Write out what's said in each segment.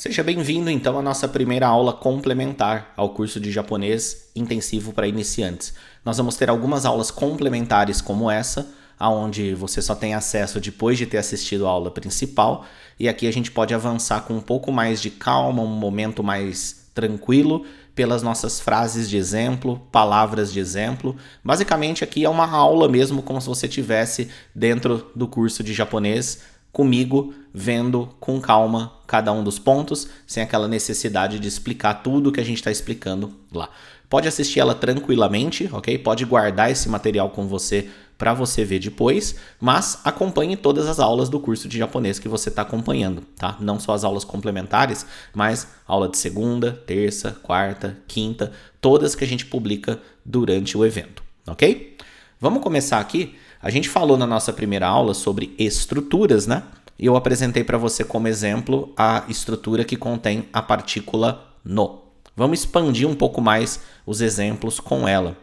Seja bem-vindo então à nossa primeira aula complementar ao curso de japonês intensivo para iniciantes. Nós vamos ter algumas aulas complementares como essa, onde você só tem acesso depois de ter assistido a aula principal, e aqui a gente pode avançar com um pouco mais de calma, um momento mais tranquilo, pelas nossas frases de exemplo, palavras de exemplo. Basicamente aqui é uma aula mesmo, como se você estivesse dentro do curso de japonês, comigo, vendo com calma cada um dos pontos, sem aquela necessidade de explicar tudo que a gente está explicando lá. Pode assistir ela tranquilamente, ok? Pode guardar esse material com você para você ver depois, mas acompanhe todas as aulas do curso de japonês que você está acompanhando, tá? Não só as aulas complementares, mas aula de segunda, terça, quarta, quinta, todas que a gente publica durante o evento, ok? Vamos começar aqui. A gente falou na nossa primeira aula sobre estruturas, né? E eu apresentei para você como exemplo a estrutura que contém a partícula no. Vamos expandir um pouco mais os exemplos com ela.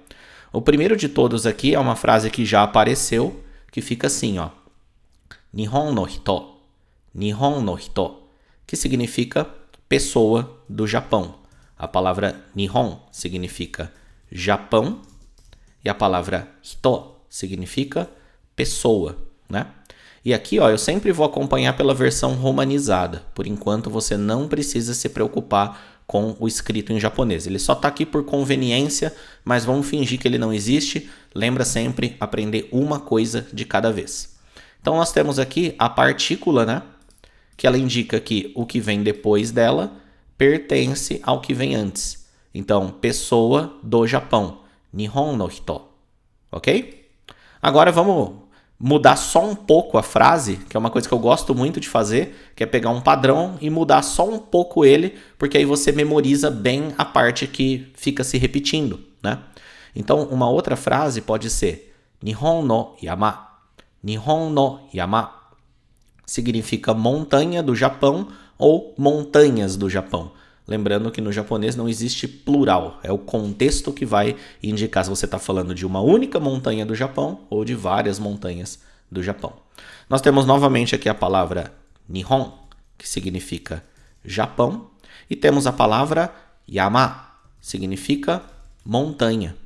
O primeiro de todos aqui é uma frase que já apareceu, que fica assim, ó. Nihon no hito. Nihon no hito. Que significa pessoa do Japão. A palavra Nihon significa Japão e a palavra hito significa pessoa, né? E aqui, ó, eu sempre vou acompanhar pela versão romanizada. Por enquanto, você não precisa se preocupar com o escrito em japonês. Ele só está aqui por conveniência, mas vamos fingir que ele não existe. Lembra sempre aprender uma coisa de cada vez. Então, nós temos aqui a partícula, né? Que ela indica que o que vem depois dela pertence ao que vem antes. Então, pessoa do Japão. Nihon no hito. Ok? Agora vamos mudar só um pouco a frase, que é uma coisa que eu gosto muito de fazer, que é pegar um padrão e mudar só um pouco ele, porque aí você memoriza bem a parte que fica se repetindo, né? Então, uma outra frase pode ser Nihon no yama. Nihon no yama significa montanha do Japão ou montanhas do Japão. Lembrando que no japonês não existe plural, é o contexto que vai indicar se você está falando de uma única montanha do Japão ou de várias montanhas do Japão. Nós temos novamente aqui a palavra Nihon, que significa Japão, e temos a palavra Yama, significa montanha.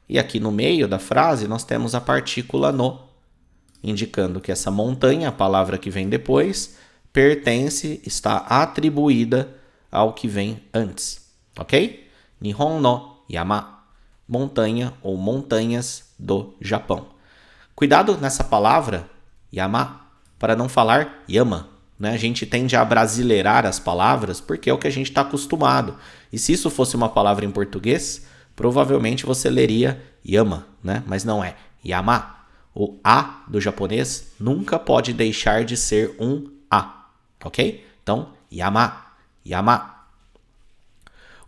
E aqui no meio da frase nós temos a partícula no, indicando que essa montanha, a palavra que vem depois, pertence, está atribuída ao que vem antes, ok? Nihon no yama, montanha ou montanhas do Japão. Cuidado nessa palavra, yama, para não falar yama, né? A gente tende a abrasileirar as palavras porque é o que a gente está acostumado. E se isso fosse uma palavra em português, provavelmente você leria yama, né? Mas não é, yama. O A do japonês nunca pode deixar de ser um A, ok? Então, yama. Yama.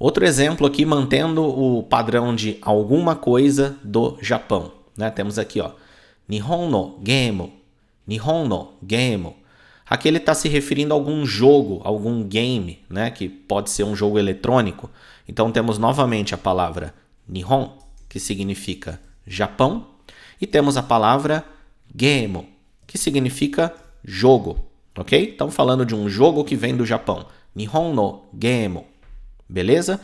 Outro exemplo aqui, mantendo o padrão de alguma coisa do Japão, né? Temos aqui, ó, Nihon no game. Nihon no game. Aqui ele está se referindo a algum jogo, algum game, né? Que pode ser um jogo eletrônico. Então temos novamente a palavra Nihon, que significa Japão, e temos a palavra game, que significa jogo, ok? Estamos falando de um jogo que vem do Japão. Nihon no game. Beleza?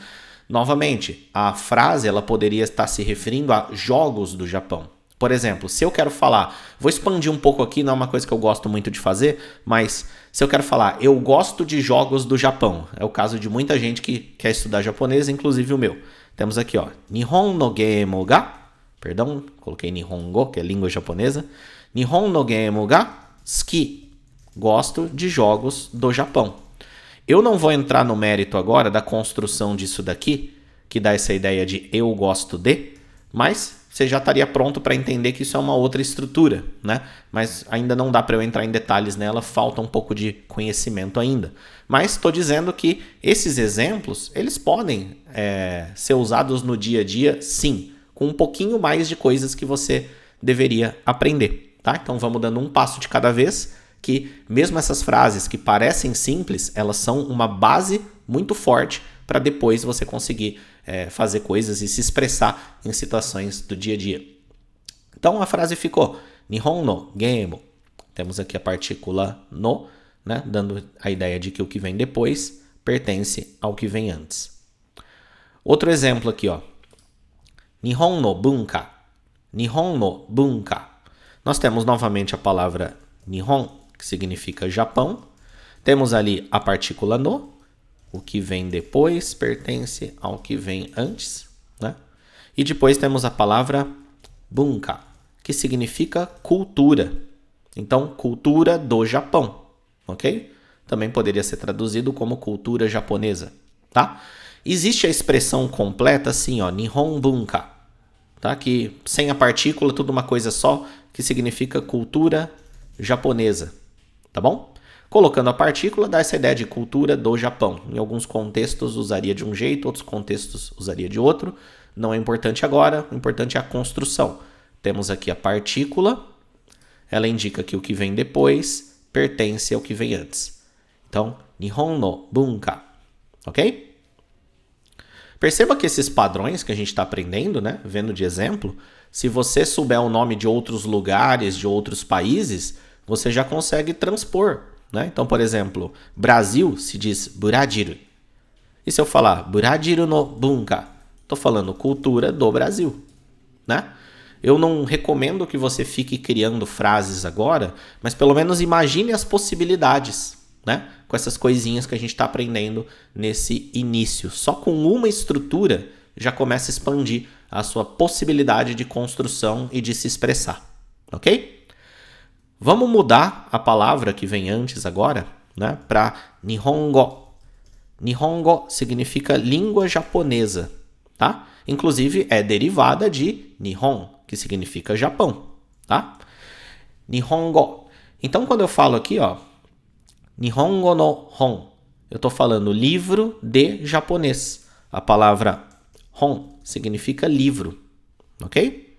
Novamente, a frase ela poderia estar se referindo a jogos do Japão. Por exemplo, se eu quero falar, vou expandir um pouco aqui, não é uma coisa que eu gosto muito de fazer, mas se eu quero falar, eu gosto de jogos do Japão. É o caso de muita gente que quer estudar japonês, inclusive o meu. Temos aqui, ó, Nihon no game ga, perdão, coloquei Nihongo, que é língua japonesa. Nihon no game ga suki. Gosto de jogos do Japão. Eu não vou entrar no mérito agora da construção disso daqui, que dá essa ideia de eu gosto de, mas você já estaria pronto para entender que isso é uma outra estrutura, né? Mas ainda não dá para eu entrar em detalhes nela, falta um pouco de conhecimento ainda. Mas estou dizendo que esses exemplos, eles podem ser usados no dia a dia, sim, com um pouquinho mais de coisas que você deveria aprender, tá? Então vamos dando um passo de cada vez, que mesmo essas frases que parecem simples, elas são uma base muito forte para depois você conseguir fazer coisas e se expressar em situações do dia a dia. Então a frase ficou Nihon no game. Temos aqui a partícula no, né, dando a ideia de que o que vem depois pertence ao que vem antes. Outro exemplo aqui, ó. Nihon no bunka. Nihon no bunka. Nós temos novamente a palavra Nihon, que significa Japão. Temos ali a partícula no. O que vem depois pertence ao que vem antes, né? E depois temos a palavra bunka, que significa cultura. Então, cultura do Japão, ok? Também poderia ser traduzido como cultura japonesa, tá? Existe a expressão completa assim, ó, Nihon bunka, tá? Que sem a partícula, tudo uma coisa só, que significa cultura japonesa, tá bom? Colocando a partícula, dá essa ideia de cultura do Japão. Em alguns contextos usaria de um jeito, outros contextos usaria de outro. Não é importante agora, o importante é a construção. Temos aqui a partícula, ela indica que o que vem depois pertence ao que vem antes. Então, Nihon no bunka, ok? Perceba que esses padrões que a gente está aprendendo, né, vendo de exemplo, se você souber o nome de outros lugares, de outros países, você já consegue transpor, né? Então, por exemplo, Brasil se diz Burajiru. E se eu falar Burajiru no bunka, estou falando cultura do Brasil, né? Eu não recomendo que você fique criando frases agora, mas pelo menos imagine as possibilidades, né? Com essas coisinhas que a gente está aprendendo nesse início. Só com uma estrutura já começa a expandir a sua possibilidade de construção e de se expressar, ok? Vamos mudar a palavra que vem antes agora, né, para Nihongo. Nihongo significa língua japonesa, tá? Inclusive é derivada de Nihon, que significa Japão, tá? Nihongo. Então quando eu falo aqui, ó, Nihongo no hon, eu estou falando livro de japonês. A palavra hon significa livro, ok?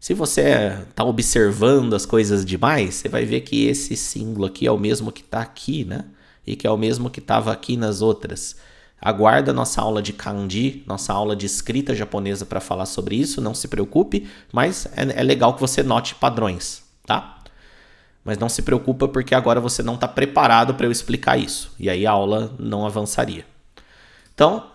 Se você está observando as coisas demais, você vai ver que esse símbolo aqui é o mesmo que está aqui, né? E que é o mesmo que estava aqui nas outras. Aguarda nossa aula de kanji, nossa aula de escrita japonesa para falar sobre isso, não se preocupe, mas é legal que você note padrões, tá? Mas não se preocupa porque agora você não está preparado para eu explicar isso, e aí a aula não avançaria. Então,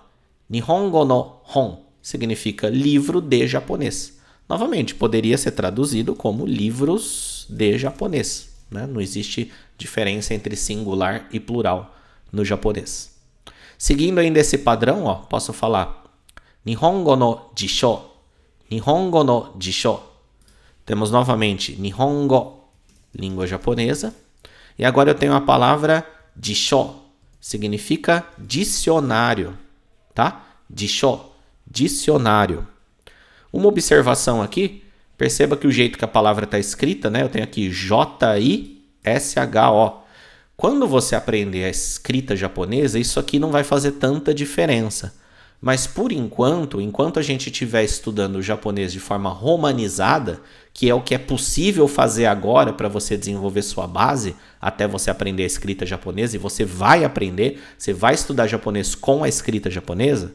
Nihongo no hon significa livro de japonês. Novamente, poderia ser traduzido como livros de japonês, né? Não existe diferença entre singular e plural no japonês. Seguindo ainda esse padrão, ó, posso falar Nihongo no jisho. Nihongo no jisho. Temos novamente Nihongo, língua japonesa. E agora eu tenho a palavra jisho. Significa dicionário, tá? Jisho, dicionário. Uma observação aqui, perceba que o jeito que a palavra está escrita, né? Eu tenho aqui J-I-S-H-O. Quando você aprender a escrita japonesa, isso aqui não vai fazer tanta diferença. Mas por enquanto a gente estiver estudando o japonês de forma romanizada, que é o que é possível fazer agora para você desenvolver sua base, até você aprender a escrita japonesa, e você vai aprender, você vai estudar japonês com a escrita japonesa,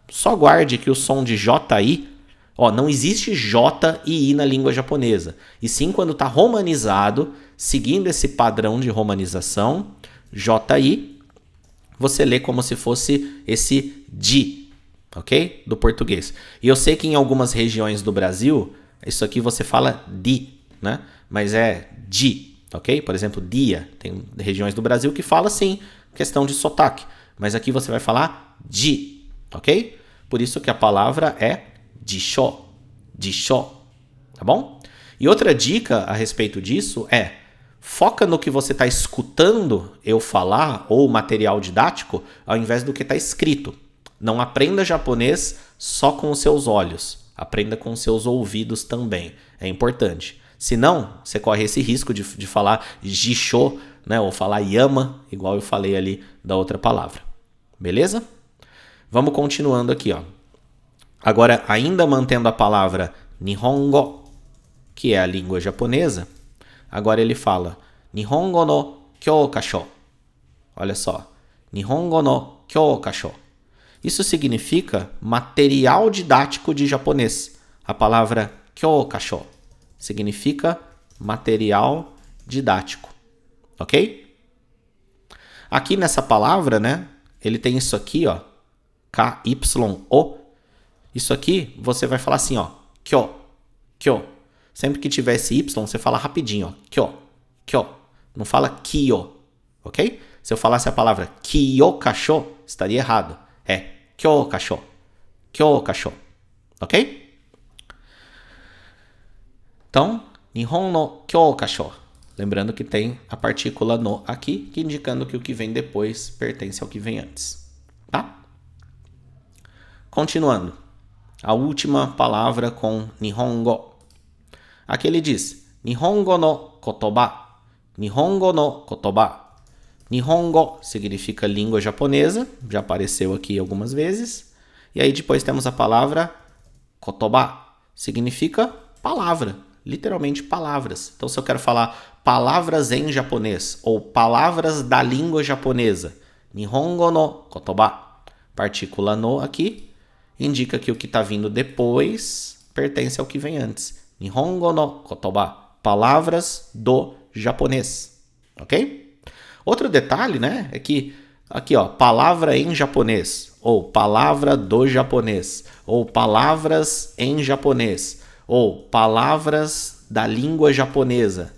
só guarde que o som de J-I, ó, não existe J e I na língua japonesa. E sim, quando está romanizado, seguindo esse padrão de romanização, J-I, você lê como se fosse esse di, ok? Do português. E eu sei que em algumas regiões do Brasil, isso aqui você fala di, né? Mas é di, ok? Por exemplo, dia. Tem regiões do Brasil que fala assim, questão de sotaque. Mas aqui você vai falar di, ok? Por isso que a palavra é jisho, jisho, tá bom? E outra dica a respeito disso é, foca no que você está escutando eu falar ou material didático ao invés do que está escrito. Não aprenda japonês só com os seus olhos, aprenda com os seus ouvidos também, é importante. Senão, você corre esse risco de falar jisho, né, ou falar yama, igual eu falei ali da outra palavra. Beleza? Vamos continuando aqui, ó. Agora, ainda mantendo a palavra Nihongo, que é a língua japonesa, agora ele fala Nihongo no kyokasho. Olha só, Nihongo no kyokasho. Isso significa material didático de japonês. A palavra kyokasho significa material didático, ok? Aqui nessa palavra, né, ele tem isso aqui, ó, K-Y-O. Isso aqui, você vai falar assim, ó, kyo, kyo. Sempre que tiver esse Y, você fala rapidinho, ó, kyo, kyo. Não fala kyo, ok? Se eu falasse a palavra kyo-kasho, estaria errado. É kyo-kasho, kyo-kasho, ok? Então, Nihon no kyo-kasho. Lembrando que tem a partícula no aqui, que indicando que o que vem depois pertence ao que vem antes. Tá? Continuando. A última palavra com Nihongo. Aqui ele diz Nihongo no kotoba. Nihongo no kotoba. Nihongo significa língua japonesa. Já apareceu aqui algumas vezes. E aí depois temos a palavra kotoba. Significa palavra. Literalmente palavras. Então se eu quero falar palavras em japonês ou palavras da língua japonesa, Nihongo no kotoba. Partícula no aqui indica que o que está vindo depois pertence ao que vem antes. Nihongo no kotoba. Palavras do japonês. Ok? Outro detalhe, né, é que aqui, ó, palavra em japonês, ou palavra do japonês, ou palavras em japonês, ou palavras da língua japonesa.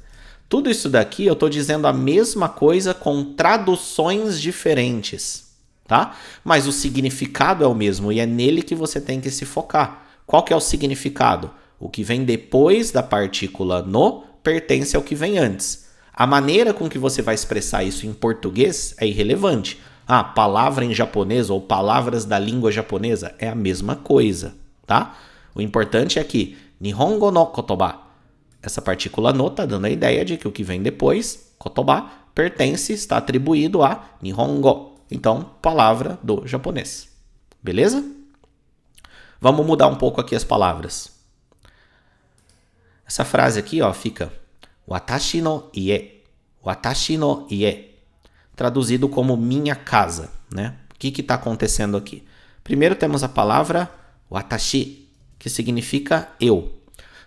Tudo isso daqui eu estou dizendo a mesma coisa com traduções diferentes, tá? Mas o significado é o mesmo e é nele que você tem que se focar. Qual que é o significado? O que vem depois da partícula no pertence ao que vem antes. A maneira com que você vai expressar isso em português é irrelevante. Ah, palavra em japonês ou palavras da língua japonesa é a mesma coisa, tá? O importante é que Nihongo no kotoba. Essa partícula no está dando a ideia de que o que vem depois, kotoba, pertence, está atribuído a Nihongo. Então, palavra do japonês. Beleza? Vamos mudar um pouco aqui as palavras. Essa frase aqui, ó, fica Watashi no ie. Watashi no ie. Traduzido como minha casa, né? O que está acontecendo aqui? Primeiro temos a palavra watashi, que significa eu.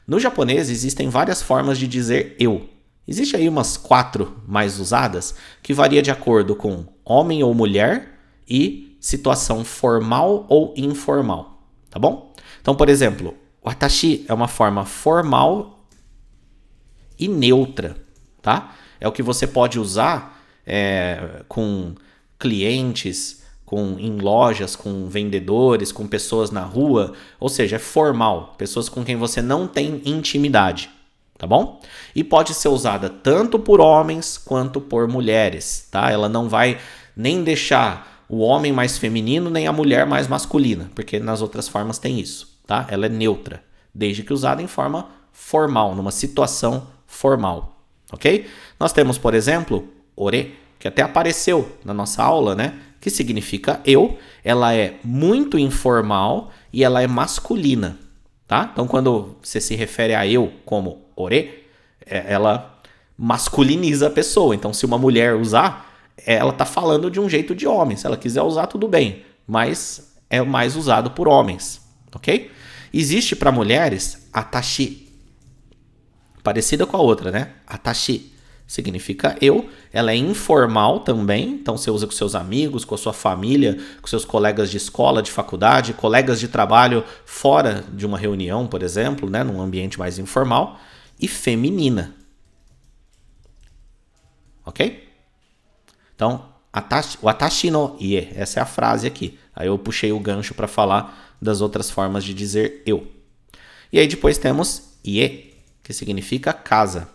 No japonês existem várias formas de dizer eu. Existe aí umas 4 mais usadas, que varia de acordo com homem ou mulher e situação formal ou informal, tá bom? Então, por exemplo, watashi é uma forma formal e neutra, tá? É o que você pode usar com clientes, em lojas, com vendedores, com pessoas na rua, ou seja, é formal, pessoas com quem você não tem intimidade, tá bom? E pode ser usada tanto por homens quanto por mulheres, tá? Ela não vai nem deixar o homem mais feminino, nem a mulher mais masculina, porque nas outras formas tem isso, tá? Ela é neutra, desde que usada em forma formal, numa situação formal, ok? Nós temos, por exemplo, ore, que até apareceu na nossa aula, né? Que significa eu. Ela é muito informal e ela é masculina, tá? Então, quando você se refere a eu como ore, ela masculiniza a pessoa. Então, se uma mulher usar, ela tá falando de um jeito de homem. Se ela quiser usar, tudo bem, mas é mais usado por homens, ok? Existe para mulheres atashi, parecida com a outra, né? Atashi significa eu, ela é informal também, então você usa com seus amigos, com a sua família, com seus colegas de escola, de faculdade, colegas de trabalho fora de uma reunião, por exemplo, né, num ambiente mais informal, e feminina. Ok? Então, watashi no ie, essa é a frase aqui. Aí eu puxei o gancho para falar das outras formas de dizer eu. E aí depois temos ie, que significa casa.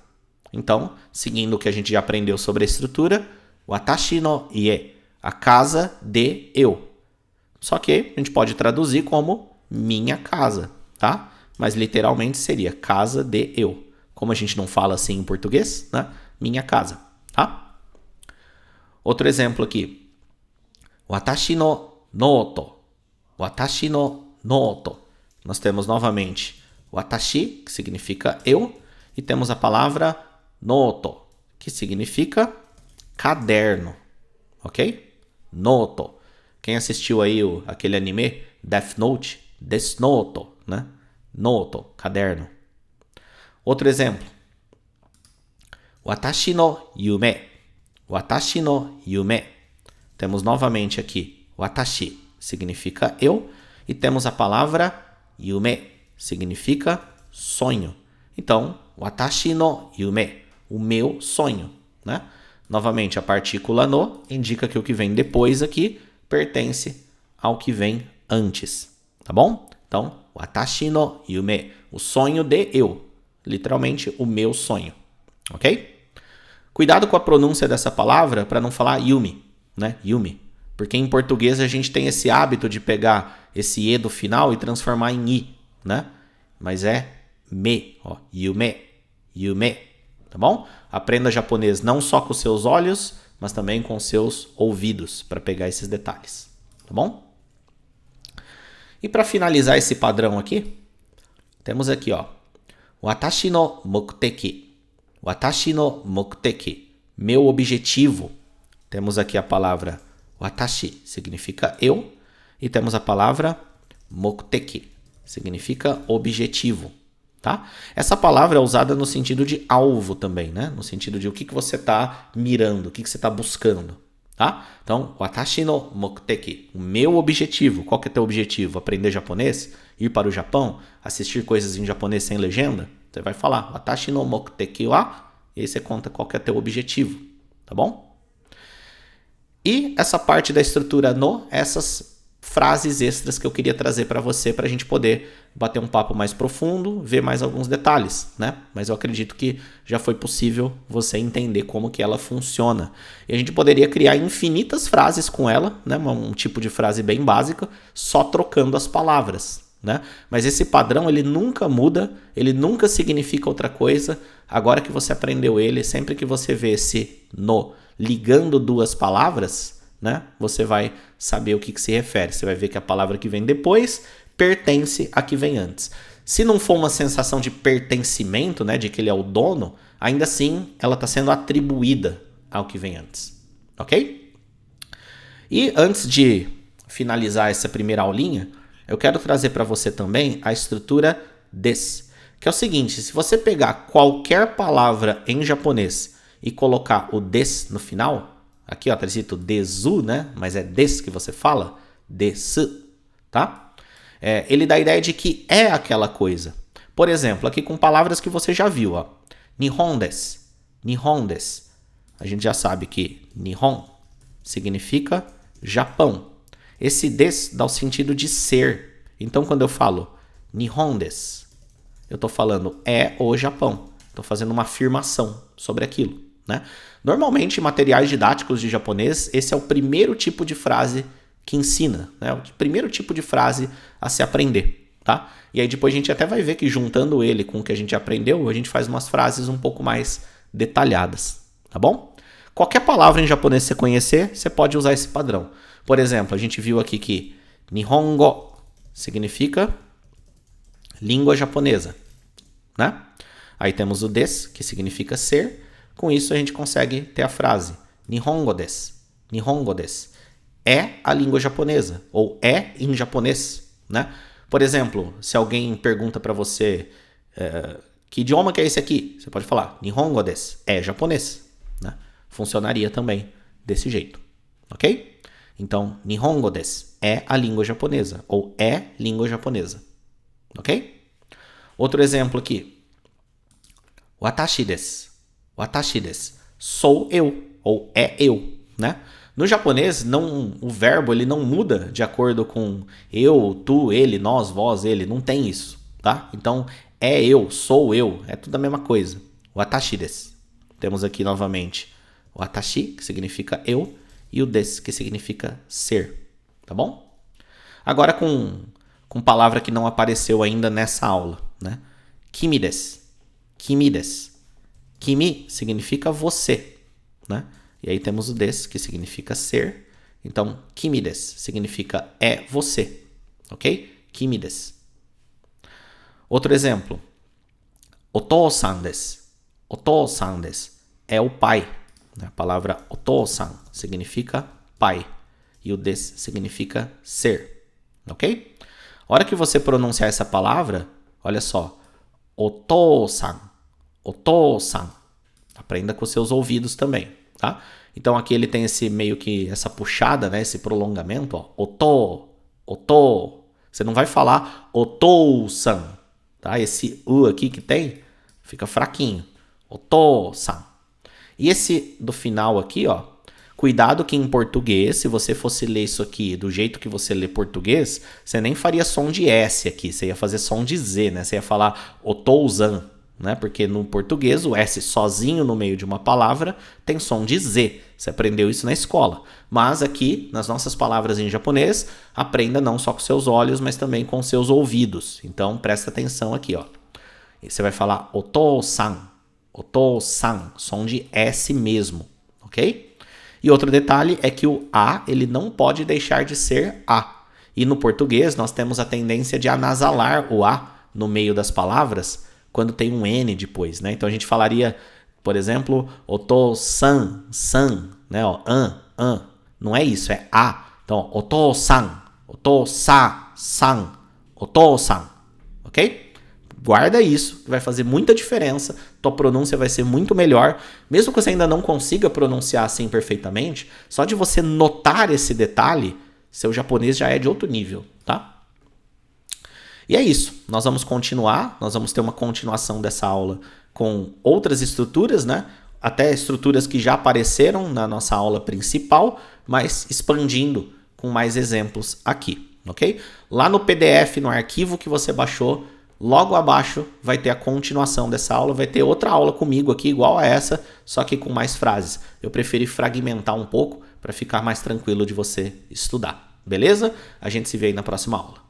Então, seguindo o que a gente já aprendeu sobre a estrutura, watashi no ie, a casa de eu. Só que a gente pode traduzir como minha casa, tá? Mas literalmente seria casa de eu. Como a gente não fala assim em português, né? Minha casa, tá? Outro exemplo aqui. Watashi no noto. Watashi no noto. Nós temos novamente watashi, que significa eu, e temos a palavra noto, que significa caderno, ok? Noto. Quem assistiu aí aquele anime Death Note, Death Note, né? Noto, caderno. Outro exemplo. Watashi no yume. Watashi no yume. temos novamente aqui watashi, significa eu, e temos a palavra yume, significa sonho. Então, watashi no yume, o meu sonho, né? Novamente, a partícula no indica que o que vem depois aqui pertence ao que vem antes, tá bom? Então, watashi no yume, o sonho de eu, literalmente o meu sonho, ok? Cuidado com a pronúncia dessa palavra para não falar yumi, né? Yumi, porque em português a gente tem esse hábito de pegar esse e do final e transformar em i, né? Mas é me, ó, yume, yume, tá bom? Aprenda japonês não só com seus olhos, mas também com seus ouvidos para pegar esses detalhes, tá bom? E para finalizar esse padrão aqui, temos aqui, ó, watashi no mokuteki, watashi no mokuteki, meu objetivo. Temos aqui a palavra watashi, significa eu, e temos a palavra mokuteki, significa objetivo, tá? Essa palavra é usada no sentido de alvo também, né? No sentido de o que você está mirando, o que você está buscando, tá? Então, watashi no mokuteki, o meu objetivo. Qual que é teu objetivo? Aprender japonês? Ir para o Japão? Assistir coisas em japonês sem legenda? Você vai falar watashi no mokuteki wa, e aí você conta qual que é teu objetivo, tá bom? E essa parte da estrutura no, essas frases extras que eu queria trazer para você, para a gente poder bater um papo mais profundo, ver mais alguns detalhes, né? Mas eu acredito que já foi possível você entender como que ela funciona. E a gente poderia criar infinitas frases com ela, né? Um tipo de frase bem básica, só trocando as palavras, né? Mas esse padrão, ele nunca muda, ele nunca significa outra coisa. Agora que você aprendeu ele, sempre que você vê esse no ligando duas palavras, né, você vai saber o que se refere. Você vai ver que a palavra que vem depois pertence à que vem antes. Se não for uma sensação de pertencimento, né, de que ele é o dono, ainda assim ela está sendo atribuída ao que vem antes. Ok? E antes de finalizar essa primeira aulinha, eu quero trazer para você também a estrutura des, que é o seguinte: se você pegar qualquer palavra em japonês e colocar o des no final, aqui ó, tá escrito desu, né? Mas é des que você fala, desu, tá? Ele dá a ideia de que é aquela coisa. Por exemplo, aqui com palavras que você já viu, ó. Nihon desu, Nihon desu. A gente já sabe que Nihon significa Japão. Esse des dá o sentido de ser. Então, quando eu falo Nihon desu, eu tô falando é o Japão. Tô fazendo uma afirmação sobre aquilo, né? Normalmente, em materiais didáticos de japonês, esse é o primeiro tipo de frase que ensina, né? O primeiro tipo de frase a se aprender, tá? E aí depois a gente até vai ver que juntando ele com o que a gente aprendeu, a gente faz umas frases um pouco mais detalhadas, tá bom? Qualquer palavra em japonês que você conhecer, você pode usar esse padrão. Por exemplo, a gente viu aqui que Nihongo significa língua japonesa, né? Aí temos o des, que significa ser. Com isso a gente consegue ter a frase Nihongo desu, Nihongo desu. É a língua japonesa, ou é em japonês, né? Por exemplo, se alguém pergunta para você que idioma que é esse aqui, você pode falar Nihongo desu, é japonês, né? Funcionaria também desse jeito, ok? Então, Nihongo desu é a língua japonesa, ou é língua japonesa, ok? Outro exemplo aqui, watashi desu, watashi desu, sou eu, ou é eu, né? No japonês, o verbo ele não muda de acordo com eu, tu, ele, nós, vós, ele. Não tem isso, tá? Então, é eu, sou eu, é tudo a mesma coisa. Watashi desu. Temos aqui novamente watashi, que significa eu, e o desu, que significa ser, tá bom? Agora com palavra que não apareceu ainda nessa aula, né? Kimi desu, kimi desu. Kimi significa você, né? E aí temos o des, que significa ser. Então, kimi desu significa é você, ok? Kimi desu. Outro exemplo. Otou-san desu. Otou-san desu é o pai. A palavra otou-san significa pai. E o des significa ser, ok? A hora que você pronunciar essa palavra, olha só. Otou-san. Otou-san. Aprenda com seus ouvidos também. tá? Então aqui ele tem esse meio que essa puxada, né? Esse prolongamento, ó. Oto. Você não vai falar otou-san, tá? Esse u aqui que tem fica fraquinho. Oto-san. E esse do final aqui, ó. Cuidado que em português, se você fosse ler isso aqui do jeito que você lê português, você nem faria som de S aqui, você ia fazer som de Z, né? Você ia falar otouzan, né? Porque no português o S sozinho no meio de uma palavra tem som de Z. Você aprendeu isso na escola. Mas aqui, nas nossas palavras em japonês, aprenda não só com seus olhos, mas também com seus ouvidos. Então presta atenção aqui, ó. E você vai falar otou-san, som de S mesmo, ok? E outro detalhe é que o A ele não pode deixar de ser A. E no português nós temos a tendência de anasalar o A no meio das palavras quando tem um N depois, né? Então a gente falaria, por exemplo, oto-san, né? Ó, Não é isso, é A. Então, oto-san, oto-sa-san, oto-san, ok? Guarda isso, vai fazer muita diferença, tua pronúncia vai ser muito melhor, mesmo que você ainda não consiga pronunciar assim perfeitamente, só de você notar esse detalhe, seu japonês já é de outro nível, tá? E é isso, nós vamos continuar, nós vamos ter uma continuação dessa aula com outras estruturas, né? Até estruturas que já apareceram na nossa aula principal, mas expandindo com mais exemplos aqui, ok? Lá no PDF, no arquivo que você baixou, logo abaixo vai ter a continuação dessa aula, vai ter outra aula comigo aqui igual a essa, só que com mais frases. Eu preferi fragmentar um pouco para ficar mais tranquilo de você estudar, beleza? A gente se vê aí na próxima aula.